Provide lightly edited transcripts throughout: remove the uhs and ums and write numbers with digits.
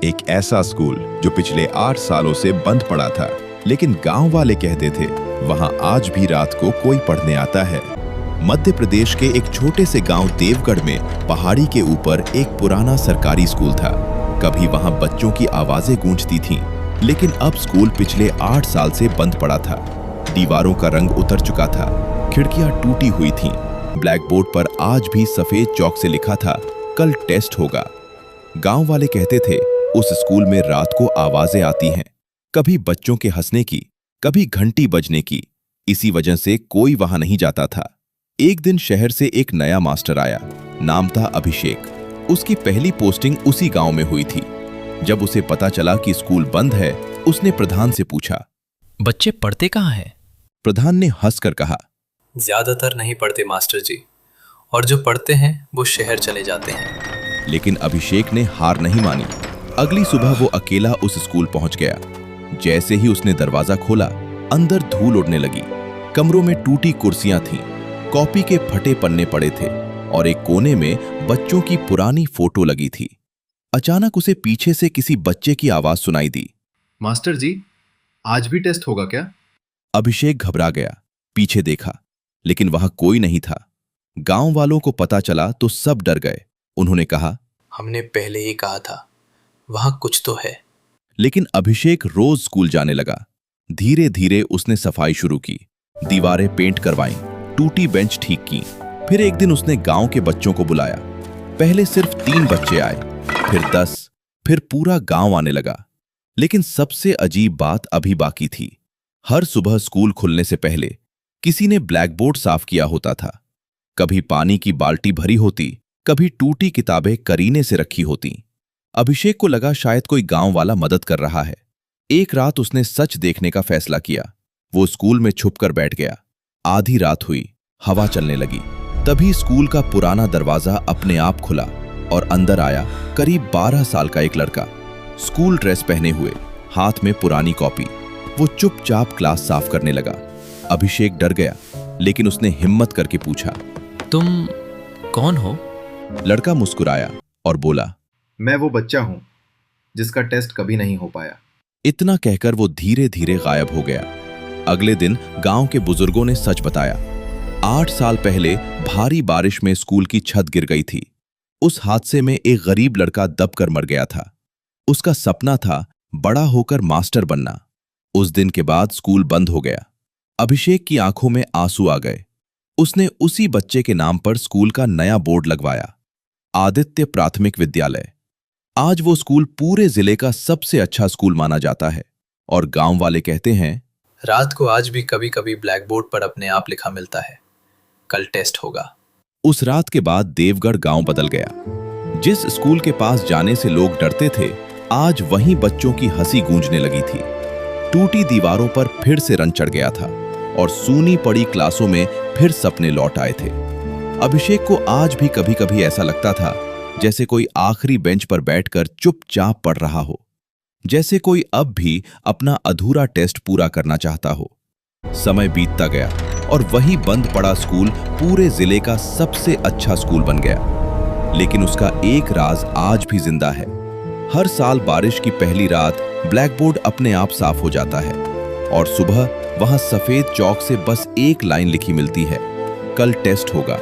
एक ऐसा स्कूल जो पिछले 8 सालों से बंद पड़ा था, लेकिन गांव वाले कहते थे वहां आज भी रात को कोई पढ़ने आता है। मध्य प्रदेश के एक छोटे से गांव देवगढ़ में पहाड़ी के ऊपर एक पुराना सरकारी स्कूल था। कभी वहां बच्चों की आवाजें गूंजती थीं, लेकिन अब स्कूल पिछले 8 साल से बंद पड़ा था। दीवारों का रंग उतर चुका था, खिड़कियां टूटी हुई थीं। ब्लैक बोर्ड पर आज भी सफेद चौक से लिखा था, कल टेस्ट होगा। गांव वाले कहते थे उस स्कूल में रात को आवाजें आती हैं, कभी बच्चों के हंसने की, कभी घंटी बजने की। इसी वजह से कोई वहां नहीं जाता था। एक दिन शहर से एक नया मास्टर आया, नाम था अभिषेक। उसकी पहली पोस्टिंग उसी गांव में हुई थी। जब उसे पता चला कि स्कूल बंद है, उसने प्रधान से पूछा, बच्चे पढ़ते कहाँ हैं? प्रधान ने हंसकर कहा, ज्यादातर नहीं पढ़ते मास्टर जी, और जो पढ़ते हैं वो शहर चले जाते हैं। लेकिन अभिषेक ने हार नहीं मानी। अगली सुबह वो अकेला उस स्कूल पहुंच गया। जैसे ही उसने दरवाजा खोला, अंदर धूल उड़ने लगी। कमरों में टूटी कुर्सियां थीं, कॉपी के फटे पन्ने पड़े थे और एक कोने में बच्चों की पुरानी फोटो लगी थी। अचानक उसे पीछे से किसी बच्चे की आवाज सुनाई दी, मास्टर जी, आज भी टेस्ट होगा क्या? अभिषेक घबरा गया, पीछे देखा, लेकिन वहां कोई नहीं था। गांव वालों को पता चला तो सब डर गए। उन्होंने कहा, हमने पहले ही कहा था, वहां कुछ तो है। लेकिन अभिषेक रोज स्कूल जाने लगा। धीरे धीरे उसने सफाई शुरू की, दीवारें पेंट करवाईं, टूटी बेंच ठीक की। फिर एक दिन उसने गांव के बच्चों को बुलाया। पहले सिर्फ 3 बच्चे आए, फिर 10, फिर पूरा गांव आने लगा। लेकिन सबसे अजीब बात अभी बाकी थी। हर सुबह स्कूल खुलने से पहले किसी ने ब्लैक बोर्ड साफ किया होता था। कभी पानी की बाल्टी भरी होती, कभी टूटी किताबें करीने से रखी होती। अभिषेक को लगा शायद कोई गांव वाला मदद कर रहा है। एक रात उसने सच देखने का फैसला किया। वो स्कूल में छुपकर बैठ गया। आधी रात हुई, हवा चलने लगी। तभी स्कूल का पुराना दरवाजा अपने आप खुला और अंदर आया करीब 12 साल का एक लड़का, स्कूल ड्रेस पहने हुए, हाथ में पुरानी कॉपी। वो चुपचाप क्लास साफ करने लगा। अभिषेक डर गया, लेकिन उसने हिम्मत करके पूछा, तुम कौन हो? लड़का मुस्कुराया और बोला, मैं वो बच्चा हूं जिसका टेस्ट कभी नहीं हो पाया। इतना कहकर वो धीरे धीरे गायब हो गया। अगले दिन गांव के बुजुर्गों ने सच बताया। 8 साल पहले भारी बारिश में स्कूल की छत गिर गई थी। उस हादसे में एक गरीब लड़का दबकर मर गया था। उसका सपना था बड़ा होकर मास्टर बनना। उस दिन के बाद स्कूल बंद हो गया। अभिषेक की आंखों में आंसू आ गए। उसने उसी बच्चे के नाम पर स्कूल का नया बोर्ड लगवाया, आदित्य प्राथमिक विद्यालय। आज वो स्कूल पूरे जिले का सबसे अच्छा स्कूल माना जाता है और गांव वाले कहते हैं, रात को आज भी कभी कभी ब्लैक बोर्ड पर अपने आप लिखा मिलता है, कल टेस्ट होगा। उस रात के बाद देवगढ़ गांव बदल गया। जिस स्कूल के पास जाने से लोग डरते थे, आज वहीं बच्चों की हंसी गूंजने लगी थी। टूटी दीवारों पर फिर से रंग चढ़ गया था और सूनी पड़ी क्लासों में फिर सपने लौट आए थे। अभिषेक को आज भी कभी कभी ऐसा लगता था जैसे कोई आखिरी बेंच पर बैठकर चुपचाप पढ़ रहा हो, जैसे कोई अब भी अपना अधूरा टेस्ट पूरा करना चाहता हो। समय बीतता गया और वही बंद पड़ा स्कूल पूरे जिले का सबसे अच्छा स्कूल बन गया। लेकिन उसका एक राज आज भी जिंदा है। हर साल बारिश की पहली रात ब्लैक बोर्ड अपने आप साफ हो जाता है और सुबह वहां सफेद चौक से बस एक लाइन लिखी मिलती है, कल टेस्ट होगा।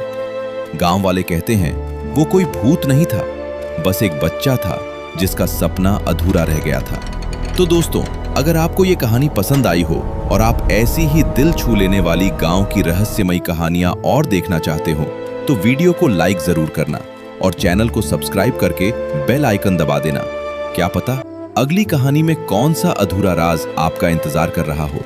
गांव वाले कहते हैं वो कोई भूत नहीं था, बस एक बच्चा था जिसका सपना अधूरा रह गया था। तो दोस्तों, अगर आपको ये कहानी पसंद आई हो और आप ऐसी ही दिल छू लेने वाली गांव की रहस्यमयी कहानियां और देखना चाहते हो, तो वीडियो को लाइक जरूर करना और चैनल को सब्सक्राइब करके बेल आइकन दबा देना। क्या पता अगली कहानी में कौन सा अधूरा राज आपका इंतजार कर रहा हो।